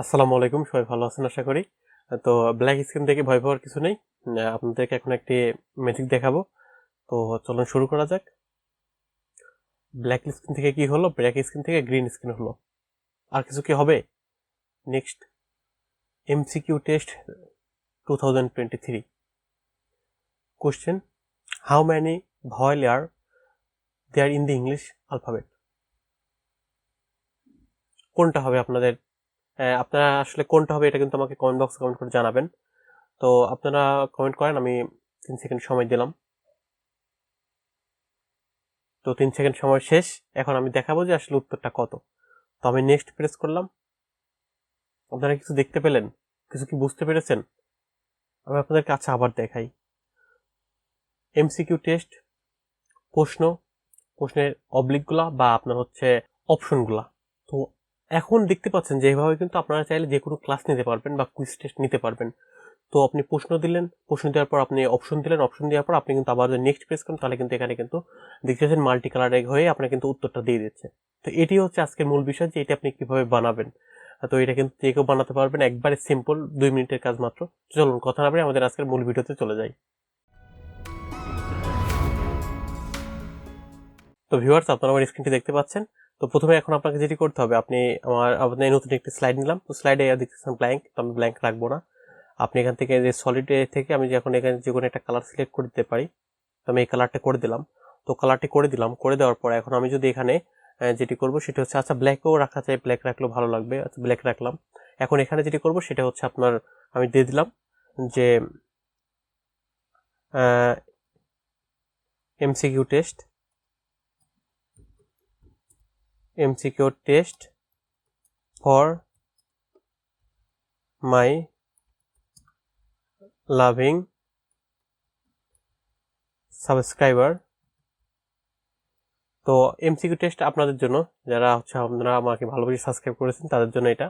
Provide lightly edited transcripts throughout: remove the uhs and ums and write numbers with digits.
আসসালামু আলাইকুম, সবাই ভালো আছেন আশা করি। তো ব্ল্যাক স্ক্রিন থেকে ভয় পাওয়ার কিছু নেই। আপনাদেরকে এখন একটি ম্যাজিক দেখাবো। তো চলুন শুরু করা যাক। ব্ল্যাক স্ক্রিন থেকে কি হলো? ব্ল্যাক স্ক্রিন থেকে গ্রিন স্ক্রিন হলো। আর কিছু কি হবে? Next MCQ test 2023 question, how many vowel are there in the English alphabet? কোনটা হবে আপনাদের? আপনারা আসলে কোনটা হবে এটা কিন্তু আমাকে কমেন্ট বক্সে কমেন্ট করে জানাবেন। তো আপনারা কমেন্ট করেন, আমি 3 সেকেন্ড সময় দিলাম। তো 3 সেকেন্ড সময় শেষ। এখন আমি দেখাবো যে আসলে উত্তরটা কত। তো আমি নেক্সট প্রেস করলাম। আপনারা কিছু দেখতে পেলেন? কিছু কি বুঝতে পেরেছেন? আমি আপনাদের কাছে আবার দেখাই। MCQ টেস্ট, প্রশ্নের অবলিকগুলা বা আপনার হচ্ছে অপশনগুলা। তো এখন দেখতে পাচ্ছেন যে এইভাবে কিন্তু আপনারা চাইলে যে কোনো ক্লাস নিতে পারবেন বা কুইজ টেস্ট নিতে পারবেন। তো আপনি প্রশ্ন দিলেন, প্রশ্ন দেওয়ার পর আপনি অপশন দিলেন, অপশন দেওয়ার পর আপনি কিন্তু আবার যদি নেক্সট প্রেস করেন তাহলে কিন্তু এখানে কিন্তু দেখতে পাচ্ছেন মাল্টি কালার হয়ে আপনার কিন্তু উত্তরটা দিয়ে দিচ্ছে। তো এটি হচ্ছে আজকের মূল বিষয় যে এটা আপনি কিভাবে বানাবেন। তো এটা কিন্তু যে কেউ বানাতে পারবেন, একবারে সিম্পল, 2 মিনিটের কাজ মাত্র। চলুন কথা না বলে আমাদের আজকের মূল ভিডিওতে চলে যাই। তো ভিউয়ার্স, আপনারা আমার স্ক্রিনটি দেখতে পাচ্ছেন। তো প্রথমে এখন আপনাকে যেটি করতে হবে, আপনার নতুন একটি স্লাইড নিলাম। তো স্লাইডে দেখতেছেন ব্ল্যাঙ্ক, তো আমি ব্ল্যাঙ্ক রাখবো না। আপনি এখান থেকে যে সলিড থেকে আমি যখন এখানে যে কোনো একটা কালার সিলেক্ট করে দিতে পারি। তো আমি এই কালারটা করে দিলাম। তো কালারটি করে দিলাম, করে দেওয়ার পর এখন আমি যদি এখানে যেটি করব সেটা হচ্ছে, আচ্ছা ব্ল্যাকও রাখা যায়, ব্ল্যাক রাখলেও ভালো লাগবে। আচ্ছা ব্ল্যাক রাখলাম। এখন এখানে যেটি করব সেটা হচ্ছে আপনার, আমি দিয়ে দিলাম যে MCQ test for my loving subscriber. তো MCQ টেস্ট আপনাদের জন্য, যারা হচ্ছে আপনারা আমাকে ভালোবেসে সাবস্ক্রাইব করেছেন তাদের জন্য এটা।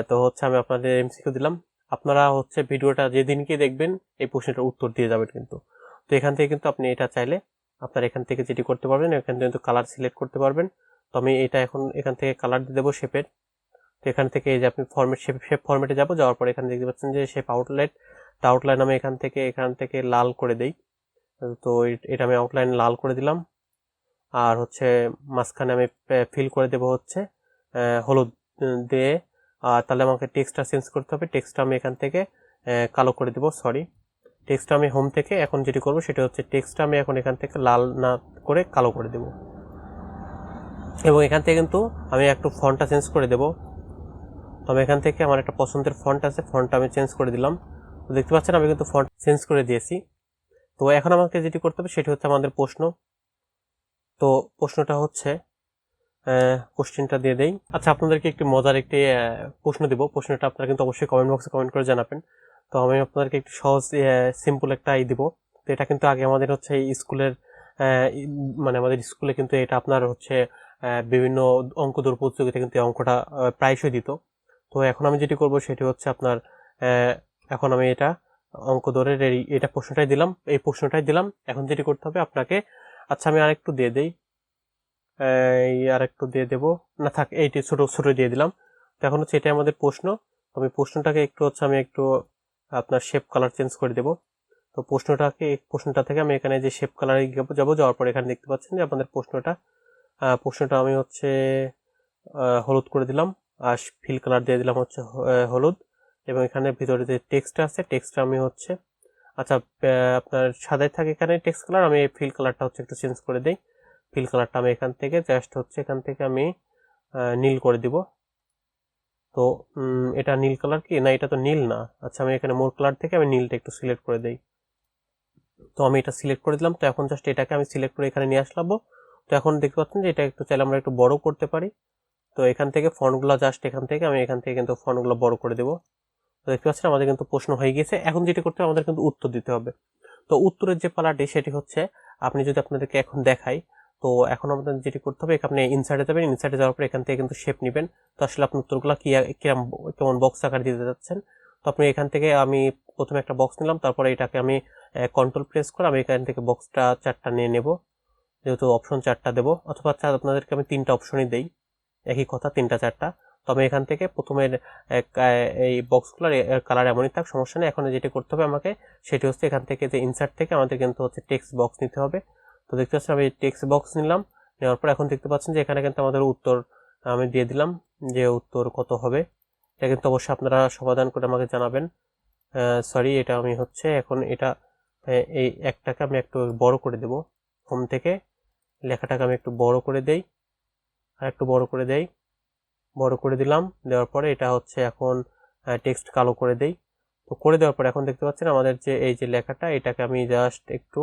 তো হচ্ছে আমি আপনাদের MCQ দিলাম। আপনারা হচ্ছে ভিডিওটা যেদিনকে দেখবেন এই প্রশ্নটার উত্তর দিয়ে যাবেন কিন্তু। তো এখান থেকে কিন্তু আপনি এটা চাইলে আপনার এখান থেকে যেটি করতে পারবেন, এখান থেকে কিন্তু কালার সিলেক্ট করতে পারবেন। তো আমি এটা এখন এখান থেকে কালার দিয়ে দেবো শেপের। তো এখান থেকে এই যে আপনি শেপ ফরম্যাটে যাওয়ার পর এখানে দেখতে পাচ্ছেন যে শেপ আউটলাইন আমি এখান থেকে লাল করে দেই। তো এটা আমি আউটলাইন লাল করে দিলাম। আর হচ্ছে মাঝখানে আমি ফিল করে দেব হচ্ছে হলুদ দিয়ে। আর তাহলে আমাকে টেক্সটটা চেঞ্জ করতে হবে। টেক্সটটা আমি এখান থেকে কালো করে দেব। টেক্সটটা আমি হোম থেকে এখন যেটি করব সেটা হচ্ছে, টেক্সটটা আমি এখন এখান থেকে লাল না করে কালো করে দেব। এবং এখান থেকে কিন্তু আমি একটু ফন্টটা চেঞ্জ করে দেব। তো আমি এখান থেকে আমার একটা পছন্দের ফন্ট আছে, ফন্টটা আমি চেঞ্জ করে দিলাম। তো দেখতে পাচ্ছেন আমি কিন্তু ফন্ট চেঞ্জ করে দিয়েছি। তো এখন আমাকে যেটি করতে হবে সেটি হচ্ছে আমাদের প্রশ্ন। তো প্রশ্নটা হচ্ছে, কোশ্চেনটা দিয়ে দেই। আচ্ছা, আপনাদেরকে একটি মজার একটি প্রশ্ন দেব। প্রশ্নটা আপনারা কিন্তু অবশ্যই কমেন্ট বক্সে কমেন্ট করে জানাবেন। তো আমি আপনাদেরকে একটু সহজ সিম্পল একটা দিব। তো এটা কিন্তু আগে আমাদের হচ্ছে স্কুলের, মানে আমাদের স্কুলে কিন্তু এটা আপনার হচ্ছে বিভিন্ন অঙ্ক দৌড় প্রতিযোগিতা কিন্তু এই অঙ্কটা প্রায়শই দিত। তো এখন আমি যেটি করব সেটি হচ্ছে আপনার, এখন আমি এটা অঙ্ক দৌড়ের এটা প্রশ্নটাই দিলাম। এখন যেটি করতে হবে আপনাকে, আচ্ছা আমি আরেকটু দিয়ে দেই, আর একটু দিয়ে দেবো না, থাক, এইটি ছোট ছোট দিয়ে দিলাম। তো এখন হচ্ছে এটাই আমাদের প্রশ্ন। আমি প্রশ্নটাকে একটু হচ্ছে আমি একটু আপনার শেপ কালার চেঞ্জ করে দেব। তো প্রশ্নটা থেকে আমি এখানে যে শেপ কালারে যাওয়ার পর এখানে দেখতে পাচ্ছেন যে আপনাদের প্রশ্নটা আমি হচ্ছে হলুদ করে দিলাম। আর ফিল কালার দিয়ে দিলাম হচ্ছে হলুদ। এবং এখানে ভিতরে যে টেক্সটটা আছে, টেক্সটটা আমি হচ্ছে, আচ্ছা আপনার সাদাই থাকে এখানে টেক্সট কালার, আমি এই ফিল কালারটা হচ্ছে একটু চেঞ্জ করে দিই। ফিল কালারটা আমি এখান থেকে জাস্ট হচ্ছে এখান থেকে আমি নীল করে দিব। তো এটা নীল কালার কি না? এটা তো নীল না। আচ্ছা আমি এখানে মোর কালার থেকে আমি নীলটা একটু সিলেক্ট করে দেই। তো আমি এটা সিলেক্ট করে দিলাম। তো এখন জাস্ট এটাকে আমি সিলেক্ট করে এখানে নিয়ে আসলাম। তো এখন দেখতে পাচ্ছেন যে এটা একটু চাইলে আমরা একটু বড় করতে পারি। তো এখান থেকে ফন্টগুলো জাস্ট এখান থেকে কিন্তু ফন্টগুলো বড় করে দেবো। তো দেখতে পাচ্ছেন আমাদের কিন্তু প্রশ্ন হয়ে গেছে। এখন যেটি করতে হবে আমাদের কিন্তু উত্তর দিতে হবে। তো উত্তরের যে পালাটি সেটি হচ্ছে, আপনি যদি আপনাদেরকে এখন দেখাই, তো এখন আমাদের যেটি করতে হবে, আপনি ইনসার্টে যাবেন। ইনসার্টে যাওয়ার পর এখান থেকে কিন্তু শেপ নেবেন। তো আসলে আপনি উত্তরগুলো কেমন বক্স আকার দিতে যাচ্ছেন। তো আপনি এখান থেকে, আমি প্রথমে একটা বক্স নিলাম, তারপরে এটাকে আমি কন্ট্রোল প্রেস করে আমি এখান থেকে বক্সটা 4টা নিয়ে নেব, যেহেতু অপশন 4টা দেবো, অথবা আপনাদেরকে আমি 3টা অপশনই দেই, একই কথা 3টা 4টা। তো তো আমি এখান থেকে প্রথমের এই বক্সগুলোর কালার এমনই থাক, সমস্যা নেই। এখন যেটি করতে হবে আমাকে সেটি হচ্ছে এখান থেকে যে ইনসার্ট থেকে আমাদের কিন্তু হচ্ছে টেক্সট বক্স নিতে হবে। তো দেখতে পাচ্ছেন আমি টেক্সট বক্স নিলাম, নেওয়ার পর এখন দেখতে পাচ্ছেন যে এখানে কিন্তু আমাদের উত্তর আমি দিয়ে দিলাম, যে উত্তর কত হবে এটা কিন্তু অবশ্যই আপনারা সমাধান করে আমাকে জানাবেন। সরি, এটা আমি হচ্ছে এখন এটা এই একটাকে আমি একটু বড় করে দেব, হোম থেকে লেখাটাকে আমি একটু বড় করে দেই, আর একটু বড় করে দেই, বড় করে দিলাম। দেওয়ার পরে এটা হচ্ছে এখন টেক্সট কালো করে দেই। তো করে দেওয়ার পরে এখন দেখতে পাচ্ছেন আমাদের যে এই যে লেখাটা, এটাকে আমি জাস্ট একটু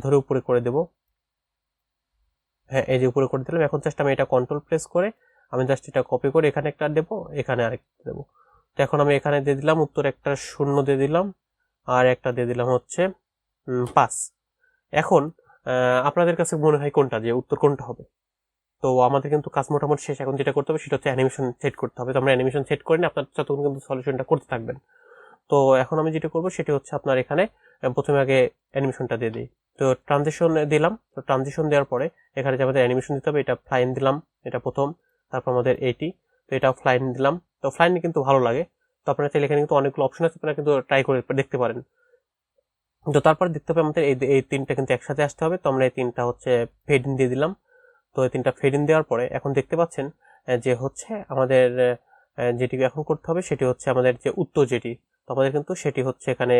ধরে উপরে করে দেব। হ্যাঁ, এই যে উপরে করে দিলাম। এখন জাস্ট আমি এটা কন্ট্রোল প্রেস করে আমি জাস্ট এটা কপি করে এখানে একটা দেবো, এখানে আরেকটা দেবো। তো এখন আমি এখানে দিয়ে দিলাম উত্তর একটা 0 দিয়ে দিলাম, আর একটা দিয়ে দিলাম হচ্ছে 5। এখন আপনাদের কাছে মনে হয় কোনটা, যে উত্তর কোনটা হবে? তো আমাদের কিন্তু কাজ মোটামুটি শেষ। এখন যেটা করতে হবে সেটা হচ্ছে অ্যানিমেশন সেট করতে হবে। তো আমরা অ্যানিমেশন সেট করে নিই, আপনার ততক্ষণ কিন্তু সলিউশনটা করতে থাকবেন। তো এখন আমি যেটা করবো সেটি হচ্ছে আপনার এখানে প্রথমে আগে অ্যানিমেশনটা দিয়ে দিই। তো ট্রানজিশন দিলাম। তো ট্রানজিশন দেওয়ার পরে এখানে যে আমাদের অ্যানিমেশন দিতে হবে, এটা ফ্লাইন দিলাম, এটা প্রথম। তারপর আমাদের এইটি, তো এটা ফ্লাইন দিলাম। তো ফ্লাইন কিন্তু ভালো লাগে। তো আপনারা চাইলে এখানে কিন্তু অনেকগুলো অপশন আছে, আপনারা কিন্তু ট্রাই করে দেখতে পারেন। তো তারপর দেখতে হবে আমাদের এই তিনটা কিন্তু একসাথে আসতে হবে। তো আমরা এই তিনটা হচ্ছে ফেড ইন দিয়ে দিলাম। তো এই তিনটা ফেড ইন দেওয়ার পরে এখন দেখতে পাচ্ছেন যে হচ্ছে আমাদের যেটি এখন করতে হবে সেটি হচ্ছে আমাদের যে উত্তর যেটি, তো আমাদের কিন্তু সেটি হচ্ছে এখানে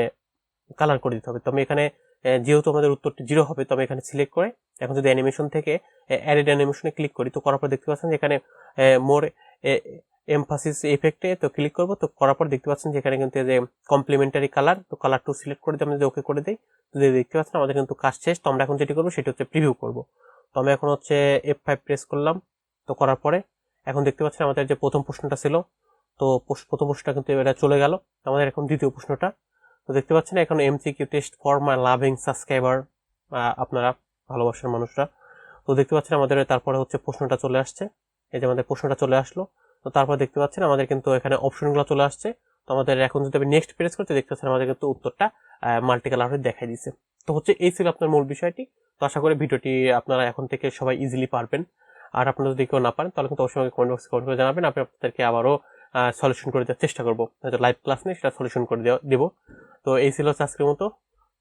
কালার করে দিতে হবে। তো আমি এখানে যেহেতু আমাদের উত্তরটি 0 হবে, তো আমি এখানে সিলেক্ট করে এখন যদি অ্যানিমেশন থেকে অ্যাডেড অ্যানিমেশনে ক্লিক করি, তো করার পর দেখতে পাচ্ছেন যে এখানে মোর এমফাসিস এফেক্টে তো ক্লিক করব। তো করার পর দেখতে পাচ্ছেন যে এখানে কিন্তু যে কমপ্লিমেন্টারি কালার, তো কালার টু সিলেক্ট করে দিয়ে আমি যদি ওকে করে দিই, তো দেখতে পাচ্ছেন আমাদের কিন্তু কাজ শেষ। তো আমরা এখন যেটি করবো সেটি হচ্ছে প্রিভিউ করব। তো আমি এখন হচ্ছে F5 প্রেস করলাম। তো করার পরে এখন দেখতে পাচ্ছেন আমাদের যে প্রথম প্রশ্নটা ছিল, তো প্রথম প্রশ্নটা কিন্তু এটা চলে গেল। আমাদের এখন দ্বিতীয় প্রশ্নটা, তো দেখতে পাচ্ছেন এখন MCQ test for my loving subscriber, আপনারা ভালোবাসার মানুষরা। তো দেখতে পাচ্ছেন আমাদের তারপরে হচ্ছে প্রশ্নটা চলে আসছে, এই যে আমাদের প্রশ্নটা চলে আসলো। তো তারপর দেখতে পাচ্ছেন আমাদের কিন্তু এখানে অপশনগুলো চলে আসছে। তো আমাদের এখন যদি আমি নেক্সট প্রেস করতে, দেখতে পাচ্ছেন আমাদের কিন্তু উত্তরটা মাল্টি কালার হয়ে দেখাই দিচ্ছে। তো হচ্ছে এই ছিল আপনার মূল বিষয়টি। তো আশা করি ভিডিওটি আপনারা এখন থেকে সবাই ইজিলি পারবেন। আর আপনারা যদি কেউ না পারেন তাহলে কিন্তু অবশ্যই কমেন্ট বক্সে কমেন্ট করে জানাবেন, আমি আপনাদেরকে আবারও সলিউশন করে দেওয়ার চেষ্টা করবো। হয়তো লাইভ ক্লাস নেই, সেটা সলিউশন করে দেবো। তো এই ছিল আজকের মতো।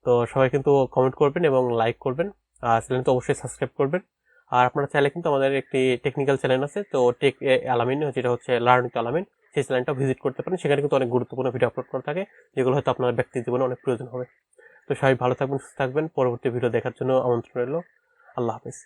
তো সবাই কিন্তু কমেন্ট করবেন এবং লাইক করবেন, আর চ্যানেল তো অবশ্যই সাবস্ক্রাইব করবেন। আর আপনারা চাইলে কিন্তু আমাদের একটি টেকনিক্যাল চ্যানেল আছে, তো টেক আলামিন, যেটা হচ্ছে লার্ন উইথ আলামিন, সেই চ্যানেলটা ভিজিট করতে পারেন। সেখানে কিন্তু অনেক গুরুত্বপূর্ণ ভিডিও আপলোড করা থাকে, যেগুলো হয়তো আপনার ব্যক্তি জীবনে অনেক প্রয়োজন হবে। তো সবাই ভালো থাকবেন, সুস্থ থাকবেন। পরবর্তী ভিডিও দেখার জন্য আমন্ত্রণ রইল। আল্লাহ হাফিজ।